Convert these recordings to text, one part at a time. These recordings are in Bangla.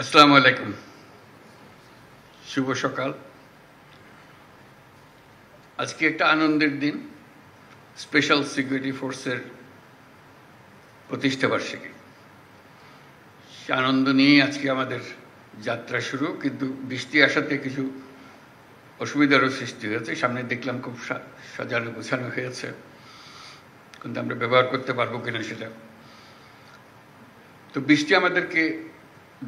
আসসালামু আলাইকুম, শুভ সকাল। আজকে একটা আনন্দের দিন, স্পেশাল সিকিউরিটি ফোর্সের প্রতিষ্ঠা বার্ষিকী। সে আনন্দ নিয়েই আজকে আমাদের যাত্রা শুরু, কিন্তু বৃষ্টি আসাতে কিছু অসুবিধারও সৃষ্টি হয়েছে। সামনে দেখলাম খুব সাজানো গোছানো হয়েছে, কিন্তু আমরা ব্যবহার করতে পারবো কিনা সেটা। তো বৃষ্টি আমাদেরকে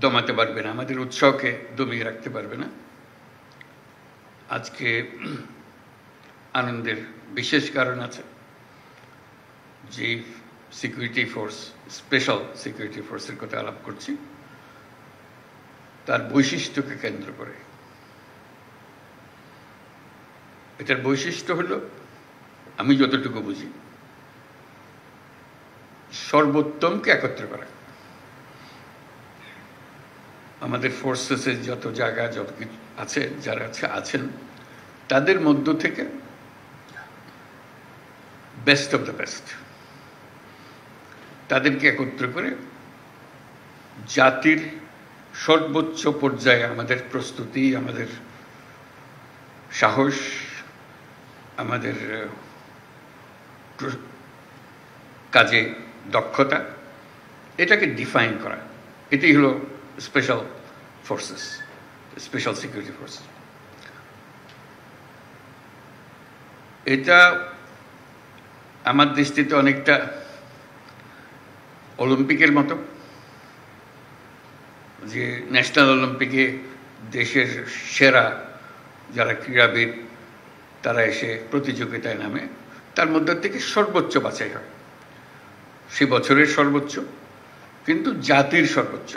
দমাতে পারবে না, আমাদের উৎসাহকে দমিয়ে রাখতে পারবে না। আজকে আনন্দের বিশেষ কারণ আছে। যে সিকিউরিটি ফোর্স, স্পেশাল সিকিউরিটি ফোর্সের কথা আলাপ করছি, তার বৈশিষ্ট্যকে কেন্দ্র করে। এটার বৈশিষ্ট্য হলো, আমি যতটুকু বুঝি, সর্বোত্তমকে একত্র করা। আমাদের ফোর্সেসের যত জায়গা, যত কিছু আছে, যারা আছেন তাদের মধ্য থেকে বেস্ট অফ দ্য বেস্ট, তাদেরকে একত্র করে জাতির সর্বোচ্চ পর্যায়ে আমাদের প্রস্তুতি, আমাদের সাহস, আমাদের কাজে দক্ষতা, এটাকে ডিফাইন করা। এটাই হলো special forces, special security force. এটা আমার দৃষ্টিতে অনেকটা অলিম্পিকের মতো, যে ন্যাশনাল অলিম্পিকে দেশের সেরা যারা ক্রীড়াবিদ তারা এসে প্রতিযোগিতায় নামে, তার মধ্যে থেকে সর্বোচ্চ বাছাই হয়। সে বছরের সর্বোচ্চ, কিন্তু জাতির সর্বোচ্চ।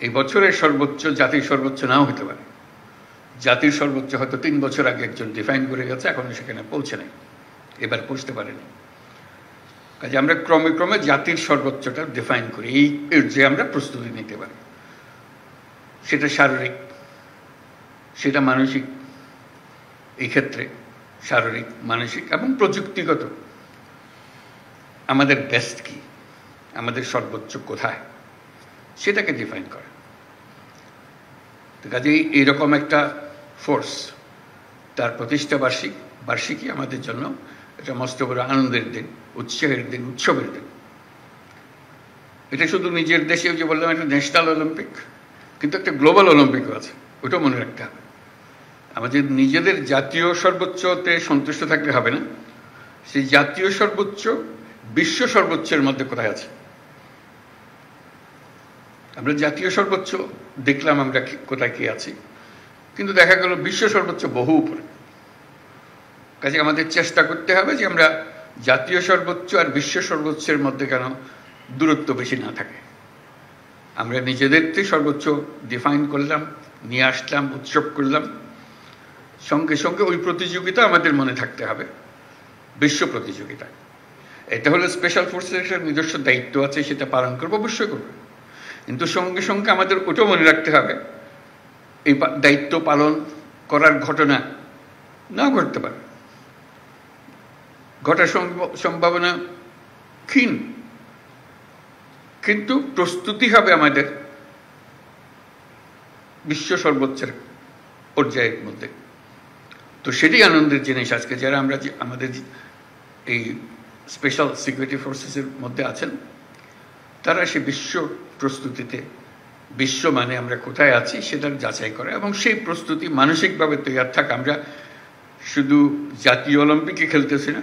এই বছরের সর্বোচ্চ জাতির সর্বোচ্চ নাও হতে পারে। জাতির সর্বোচ্চ হয়তো 3 বছর আগে একজন ডিফাইন করে গেছে, এখনো সেখানে পৌঁছে নেই, এবার পৌঁছতে পারেনি। কাজে আমরা ক্রমে ক্রমে জাতির সর্বোচ্চটা ডিফাইন করি, এর যে আমরা প্রস্তুতি নিতে পারি। সেটা শারীরিক, সেটা মানসিক। এই ক্ষেত্রে শারীরিক, মানসিক এবং প্রযুক্তিগত আমাদের বেস্ট কি, আমাদের সর্বোচ্চ কোথায়, সেটাকে ডিফাইন করে। কাজেই এইরকম একটা ফোর্স, তার প্রতিষ্ঠা বার্ষিকী আমাদের জন্য এটা মস্ত বড় আনন্দের দিন, উৎসাহের দিন, উৎসবের দিন। এটা শুধু নিজের দেশে, যে বললাম একটা ন্যাশনাল অলিম্পিক, কিন্তু একটা গ্লোবাল অলিম্পিকও আছে, ওটাও মনে রাখতে হবে। আমাদের নিজেদের জাতীয় সর্বোচ্চতে সন্তুষ্ট থাকলে হবে না, সেই জাতীয় সর্বোচ্চ বিশ্ব সর্বোচ্চের মধ্যে কোথায় আছে। আমরা জাতীয় সর্বোচ্চ দেখলাম আমরা কোথায় কি আছি, কিন্তু দেখা গেল বিশ্ব সর্বোচ্চ বহু উপরে। কাজে আমাদের চেষ্টা করতে হবে যে আমরা জাতীয় সর্বোচ্চ আর বিশ্ব সর্বোচ্চের মধ্যে কেন দূরত্ব বেশি না থাকে। আমরা নিজেদেরকে সর্বোচ্চ ডিফাইন করলাম, নিয়ে আসলাম, উৎসব করলাম, সঙ্গে সঙ্গে ওই প্রতিযোগিতা আমাদের মনে থাকতে হবে, বিশ্ব প্রতিযোগিতা। এটা হলো স্পেশাল ফোর্সের একটা নিজস্ব দায়িত্ব আছে, সেটা পালন করবো, অবশ্যই করবো। কিন্তু সঙ্গে সঙ্গে আমাদের ওটাও মনে রাখতে হবে, এই দায়িত্ব পালন করার ঘটনা না ঘটতে পারে, ঘটার সম্ভাবনা ক্ষীণ, কিন্তু প্রস্তুতি হবে আমাদের বিশ্ব সর্বোচ্চের পর্যায়ের মধ্যে। তো সেটাই আনন্দের জিনিস আজকে, যারা আমরা আমাদের এই স্পেশাল সিকিউরিটি ফোর্সেসের মধ্যে আছেন, তারা সে বিশ্ব প্রস্তুতিতে, বিশ্ব মানে আমরা কোথায় আছি সেটার যাচাই করে, এবং সেই প্রস্তুতি মানসিকভাবে তৈরি থাকা। আমরা শুধু জাতীয় অলিম্পিকে খেলতেছি না,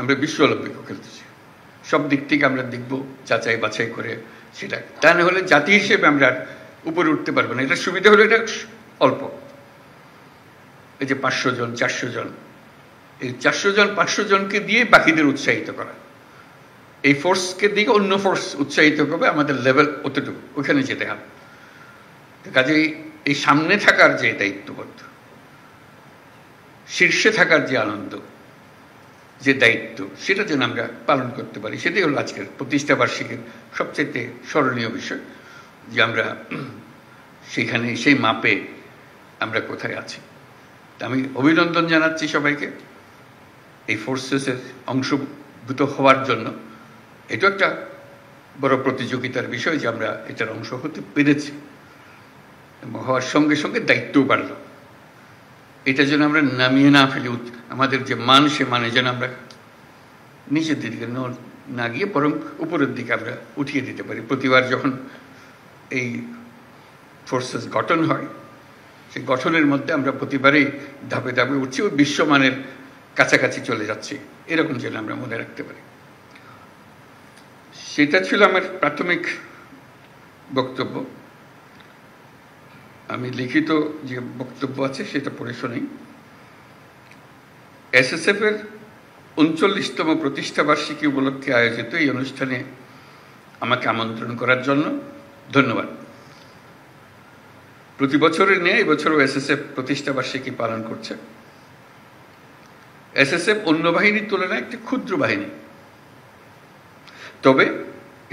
আমরা বিশ্ব অলিম্পিকও খেলতেছি। সব দিক থেকে আমরা দেখব, যাচাই বাছাই করে সেটা। তা না হলে জাতি হিসেবে আমরা উপরে উঠতে পারবো না। এটা সুবিধা হলো এটা অল্প, এই যে 500 জন 400 জন, এই 400 জন 500 জনকে দিয়ে বাকিদের উৎসাহিত করা, এই ফোর্সকে দিকে অন্য ফোর্স উৎসাহিত করবে, আমাদের লেভেল অতটুকু, ওখানে যেতে হবে। কাজেই এই সামনে থাকার যে দায়িত্ববোধ, শীর্ষে থাকার যে আনন্দ, যে দায়িত্ব, সেটা যেন আমরা পালন করতে পারি, সেটাই হলো আজকের প্রতিষ্ঠা বার্ষিকীর সবচেয়ে স্মরণীয় বিষয়, যে আমরা সেখানে সেই মাপে আমরা কোথায় আছি। আমি অভিনন্দন জানাচ্ছি সবাইকে এই ফোর্সেসের অংশভূত হওয়ার জন্য। এটা একটা বড় প্রতিযোগিতার বিষয় যে আমরা এটার অংশ হতে পেরেছি এবং হওয়ার সঙ্গে সঙ্গে দায়িত্বও বাড়ল। এটা যেন আমরা নামিয়ে না ফেলি, আমাদের যে মান সে মানে যেন আমরা নিচের দিকে না গিয়ে বরং উপরের দিকে আমরা উঠিয়ে দিতে পারি। প্রতিবার যখন এই ফোর্সেস গঠন হয় সেই গঠনের মধ্যে আমরা প্রতিবারেই ধাপে ধাপে উঠছি ও বিশ্বমানের কাছাকাছি চলে যাচ্ছি, এরকম যেন আমরা মনে রাখতে পারি। সেটা ছিল আমার প্রাথমিক বক্তব্য। আমি লিখিত যে বক্তব্য আছে সেটা পড়ে শুনি। এসএসএফ এর ৩৯তম প্রতিষ্ঠাবার্ষিকী উপলক্ষে আয়োজিত এই অনুষ্ঠানে আমাকে আমন্ত্রণ করার জন্য ধন্যবাদ। প্রতি বছরের নিয়ে এবছরও এসএসএফ প্রতিষ্ঠাবার্ষিকী পালন করছে। এসএসএফ অন্য বাহিনীর তুলনায় একটি ক্ষুদ্র বাহিনী, তবে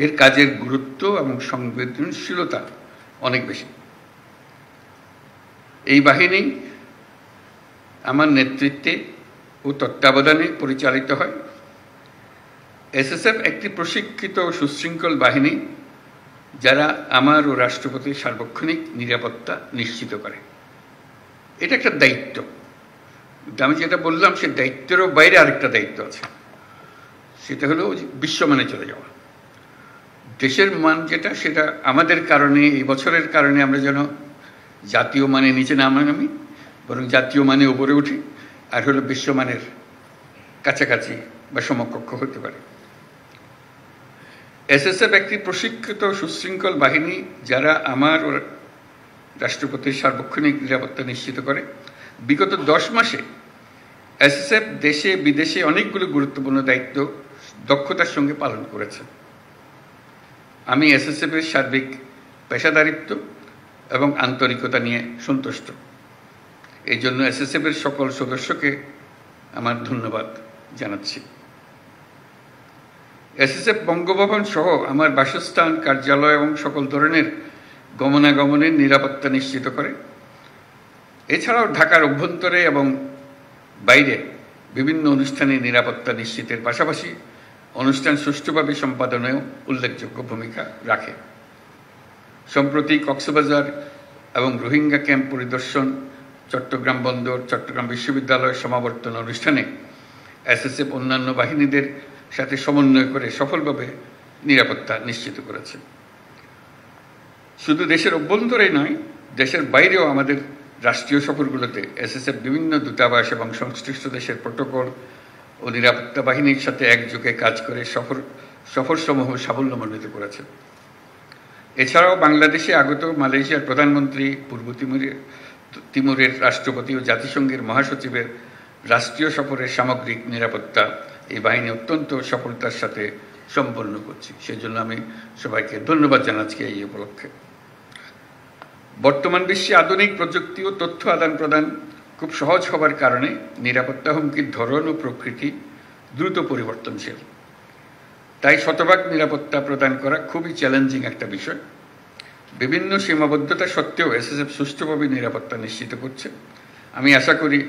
এর কাজের গুরুত্ব এবং সংবেদনশীলতা অনেক বেশি। এই বাহিনী আমার নেতৃত্বে ও তত্ত্বাবধানে পরিচালিত হয়। এসএসএফ একটি প্রশিক্ষিত ও সুশৃঙ্খল বাহিনী যারা আমার ও রাষ্ট্রপতির সার্বক্ষণিক নিরাপত্তা নিশ্চিত করে। এটা একটা দায়িত্ব। আমি যেটা বললাম সে দায়িত্বেরও বাইরে আরেকটা দায়িত্ব আছে, সেটা হলো বিশ্বমানে চলে যাওয়া। দেশের মান যেটা, সেটা আমাদের কারণে, এই বছরের কারণে আমরা যেন জাতীয় মানে নিচে না নামি, বরং জাতীয় মানে উপরে উঠি, আর হলো বিশ্বমানের কাছাকাছি বা সমকক্ষ হতে পারে। এসএসএফ একটি প্রশিক্ষিত সুশৃঙ্খল বাহিনী যারা আমার ও রাষ্ট্রপতির সার্বক্ষণিক নিরাপত্তা নিশ্চিত করে। বিগত 10 মাসে এসএসএফ দেশে বিদেশে অনেকগুলো গুরুত্বপূর্ণ দায়িত্ব দক্ষতার সঙ্গে পালন করেছে। আমি এসএসএফ এর সার্বিক পেশাদারিত্ব এবং আন্তরিকতা নিয়ে সন্তুষ্ট। এই জন্য এসএসএফ এর সকল সদস্যকে আমার ধন্যবাদ জানাচ্ছি। এসএসএফ বঙ্গভবন সহ আমার বাসস্থান, কার্যালয় এবং সকল ধরনের গমনাগমনের নিরাপত্তা নিশ্চিত করে। এছাড়াও ঢাকার অভ্যন্তরে এবং বাইরে বিভিন্ন অনুষ্ঠানে নিরাপত্তা নিশ্চিতের পাশাপাশি অনুষ্ঠান সুষ্ঠুভাবে সম্পাদনেও উল্লেখযোগ্য ভূমিকা রাখে। সম্প্রতি কক্সবাজার এবং রোহিঙ্গা ক্যাম্প পরিদর্শন, চট্টগ্রাম বন্দর, চট্টগ্রাম বিশ্ববিদ্যালয়ের সমাবর্তন অনুষ্ঠানে এসএসএফ অন্যান্য বাহিনীদের সাথে সমন্বয় করে সফলভাবে নিরাপত্তা নিশ্চিত করেছে। শুধু দেশের অভ্যন্তরেই নয়, দেশের বাইরেও আমাদের রাষ্ট্রীয় সফরগুলোতে এসএসএফ বিভিন্ন দূতাবাস এবং সংশ্লিষ্ট দেশের প্রটোকল ও নিরাপত্তা বাহিনীর সাথে একযোগে কাজ করে সফরসমূহ সাফল্যমণ্ডিত করেছে। এছাড়াও বাংলাদেশে আগত মালয়েশিয়ার প্রধানমন্ত্রী, পূর্ব তিমুরের রাষ্ট্রপতি ও জাতিসংঘের মহাসচিবের রাষ্ট্রীয় সফরের সামগ্রিক নিরাপত্তা এই বাহিনী অত্যন্ত সফলতার সাথে সম্পন্ন করছে। সেজন্য আমি সবাইকে ধন্যবাদ জানাচ্ছি এই উপলক্ষে। বর্তমান বিশ্বে আধুনিক প্রযুক্তি ও তথ্য আদান প্রদান খুব সহজ হবার কারণে নিরাপত্তা হুমকির ধরন ও প্রকৃতি দ্রুত পরিবর্তনশীল। তাই শতভাগ নিরাপত্তা প্রদান করা খুবই চ্যালেঞ্জিং একটা বিষয়। বিভিন্ন সীমাবদ্ধতা সত্ত্বেও এসএসএফ সুষ্ঠুভাবে নিরাপত্তা নিশ্চিত করছে। আমি আশা করি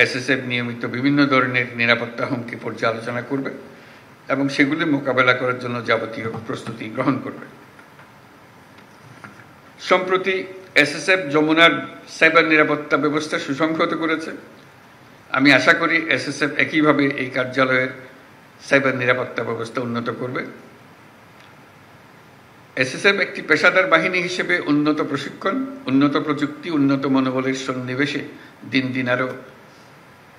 এসএসএফ নিয়মিত বিভিন্ন ধরনের নিরাপত্তা হুমকি পর্যালোচনা করবে এবং সেগুলি মোকাবেলা করার জন্য যাবতীয় প্রস্তুতি গ্রহণ করবে। সম্প্রতি এসএসএফ যমুনার সাইবার নিরাপত্তা ব্যবস্থা সুসংহত করেছে। আমি আশা করি এসএসএফ একইভাবে এই কার্যালয়ের সাইবার নিরাপত্তা ব্যবস্থা উন্নত করবে। এসএসএফ একটি পেশাদার বাহিনী হিসেবে উন্নত প্রশিক্ষণ, উন্নত প্রযুক্তি, উন্নত মনোবলের সন্নিবেশে দিন দিন আরও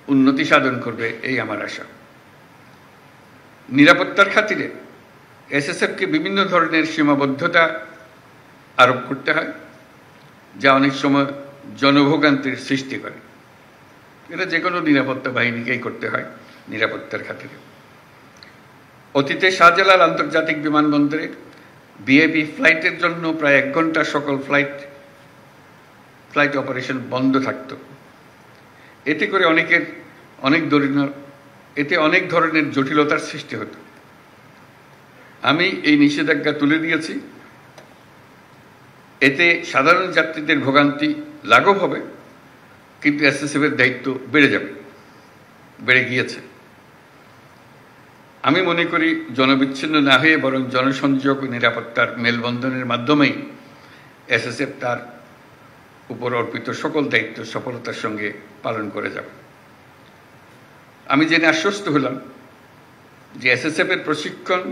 উন্নতি সাধন করবে, এই আমার আশা। নিরাপত্তার খাতিরে এসএসএফকে বিভিন্ন ধরনের সীমাবদ্ধতা আরোপ করতে হয়, যা অনেক সময় জনভোগান্তির সৃষ্টি করে। এটা যে কোনো নিরাপত্তা বাহিনীকেই করতে হয় নিরাপত্তার খাতিরে। অতীতে শাহজালাল আন্তর্জাতিক বিমানবন্দরে ভিআইপি ফ্লাইটের জন্য প্রায় 1 ঘন্টা সকল ফ্লাইট অপারেশন বন্ধ থাকত। এতে করে অনেক ধরনের জটিলতার সৃষ্টি হতো। আমি এই নিষেধাজ্ঞা তুলে দিয়েছি। এতে সাধারণ যাত্রীদের ভোগান্তি লাঘব হবে, কিন্তু এসএসএফ এর দায়িত্ব বেড়ে গিয়েছে। আমি মনে করি জনবিচ্ছিন্ন না হয়ে বরং জনসংযোগ ও নিরাপত্তার মেলবন্ধনের মাধ্যমেই এসএসএফ তার উপর অর্পিত সকল দায়িত্ব সফলতার সঙ্গে পালন করে যাবে। আমি জেনে আশ্বস্ত হলাম যে এসএসএফ এর প্রশিক্ষণ,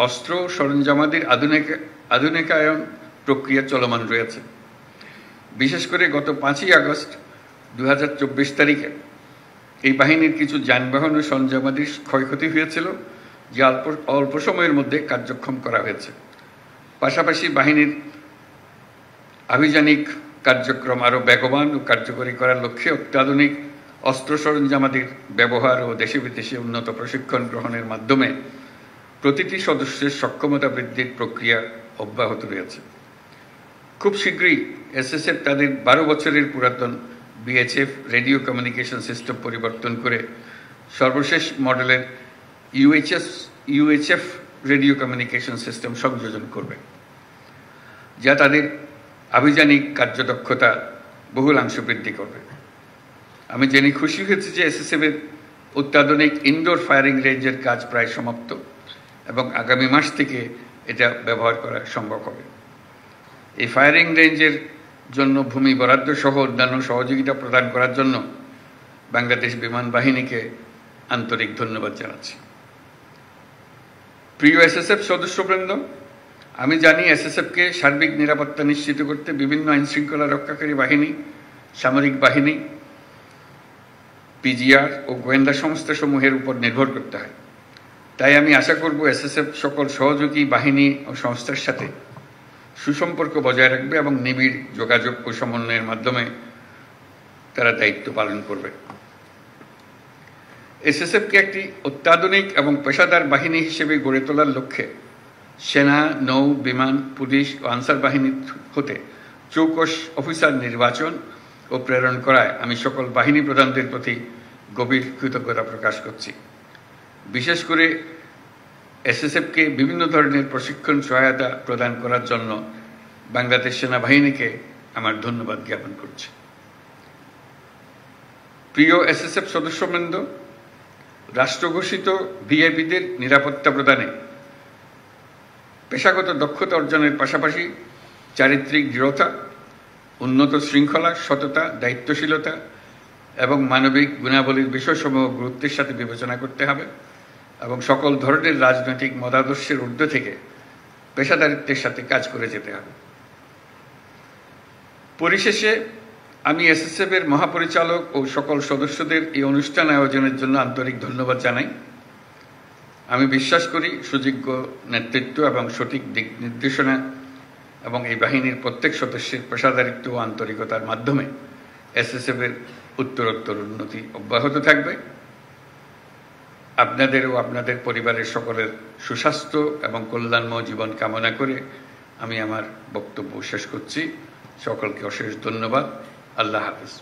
অস্ত্র ও সরঞ্জামাদির আধুনিকায়ন প্রক্রিয়া চলমান রয়েছে। বিশেষ করে গত 5ই আগস্ট 2024 তারিখে এই বাহিনীর কিছু যানবাহন ও সরঞ্জামাদির ক্ষয়ক্ষতি হয়েছিল, যা অল্প সময়ের মধ্যে কার্যক্ষম করা হয়েছে। পাশাপাশি বাহিনীর আভিযানিক কার্যক্রম আরও বেগবান ও কার্যকরী করার লক্ষ্যে অত্যাধুনিক অস্ত্র সরঞ্জামাদির ব্যবহার ও দেশে বিদেশে উন্নত প্রশিক্ষণ গ্রহণের মাধ্যমে প্রতিটি সদস্যের সক্ষমতা বৃদ্ধির প্রক্রিয়া অব্যাহত রয়েছে। খুব শীঘ্রই এসএসএফ তাদের 12 বছরের পুরাতন বিএইচএফ রেডিও কমিউনিকেশন সিস্টেম পরিবর্তন করে সর্বশেষ মডেলের ইউএইচএফ রেডিও কমিউনিকেশন সিস্টেম সংযোজন করবে, যা তাদের আভিযানিক কার্যদক্ষতা বহুলাংশ বৃদ্ধি করবে। আমি জেনে খুশি হয়েছি যে এসএসএফ এর অত্যাধুনিক ইনডোর ফায়ারিং রেঞ্জের কাজ প্রায় সমাপ্ত এবং আগামী মাস থেকে এটা ব্যবহার করা সম্ভব হবে। এই ফায়ারিং রেঞ্জের জন্য ভূমি বরাদ্দ সহ অন্যান্য সহযোগিতা প্রদান করার জন্য বাংলাদেশ বিমান বাহিনীকে আন্তরিক ধন্যবাদ জানাচ্ছি। প্রিয় এসএসএফ সদস্যবৃন্দ, আমি জানি এসএসএফকে সার্বিক নিরাপত্তা নিশ্চিত করতে বিভিন্ন আইনশৃঙ্খলা রক্ষাকারী বাহিনী, সামরিক বাহিনী, পিজিআর ও গোয়েন্দা সংস্থাসমূহের উপর নির্ভর করতে হয়। তাই আমি আশা করব এসএসএফ সকল সহযোগী বাহিনী ও সংস্থার সাথে সুসম্পর্ক বজায় রাখবে এবং নিবিড় যোগাযোগ ও সমন্বয়ের মাধ্যমে তারা দায়িত্ব পালন করবে। এসএসএফকে একটি অত্যাধুনিক এবং পেশাদার বাহিনী হিসেবে গড়ে তোলার লক্ষ্যে সেনা, নৌ, বিমান, পুলিশ ও আনসার বাহিনী হতে চৌকস অফিসার নির্বাচন ও প্রেরণ করায় আমি সকল বাহিনী প্রধানদের প্রতি গভীর কৃতজ্ঞতা প্রকাশ করছি। বিশেষ করে এসএসএফকে বিভিন্ন ধরনের প্রশিক্ষণ সহায়তা প্রদান করার জন্য বাংলাদেশ সেনাবাহিনীকে আমার ধন্যবাদ জ্ঞাপন করছি। প্রিয় এসএসএফ সদস্যবৃন্দ, রাষ্ট্রঘোষিত ভিআইপিদের নিরাপত্তা প্রদানে পেশাগত দক্ষতা অর্জনের পাশাপাশি চারিত্রিক দৃঢ়তা, উন্নত শৃঙ্খলা, সততা, দায়িত্বশীলতা এবং মানবিক গুণাবলীর বিষয়সমূহ গুরুত্বের সাথে বিবেচনা করতে হবে এবং সকল ধরনের রাজনৈতিক মতাদর্শের ঊর্ধ্বে থেকে পেশাদারিত্বের সাথে কাজ করে যেতে হবে। পরিশেষে আমি এসএসএফ এর মহাপরিচালক ও সকল সদস্যদের এই অনুষ্ঠান আয়োজনের জন্য আন্তরিক ধন্যবাদ জানাই। আমি বিশ্বাস করি সুযোগ্য নেতৃত্ব এবং সঠিক দিক নির্দেশনা এবং এই বাহিনীর প্রত্যেক সদস্যের পেশাদারিত্ব ও আন্তরিকতার মাধ্যমে এসএসএফ এর উত্তরোত্তর উন্নতি অব্যাহত থাকবে। আপনাদের ও আপনাদের পরিবারের সকলের সুস্বাস্থ্য এবং কল্যাণময় জীবন কামনা করে আমি আমার বক্তব্য শেষ করছি। সকলকে অশেষ ধন্যবাদ। আল্লাহ হাফেজ।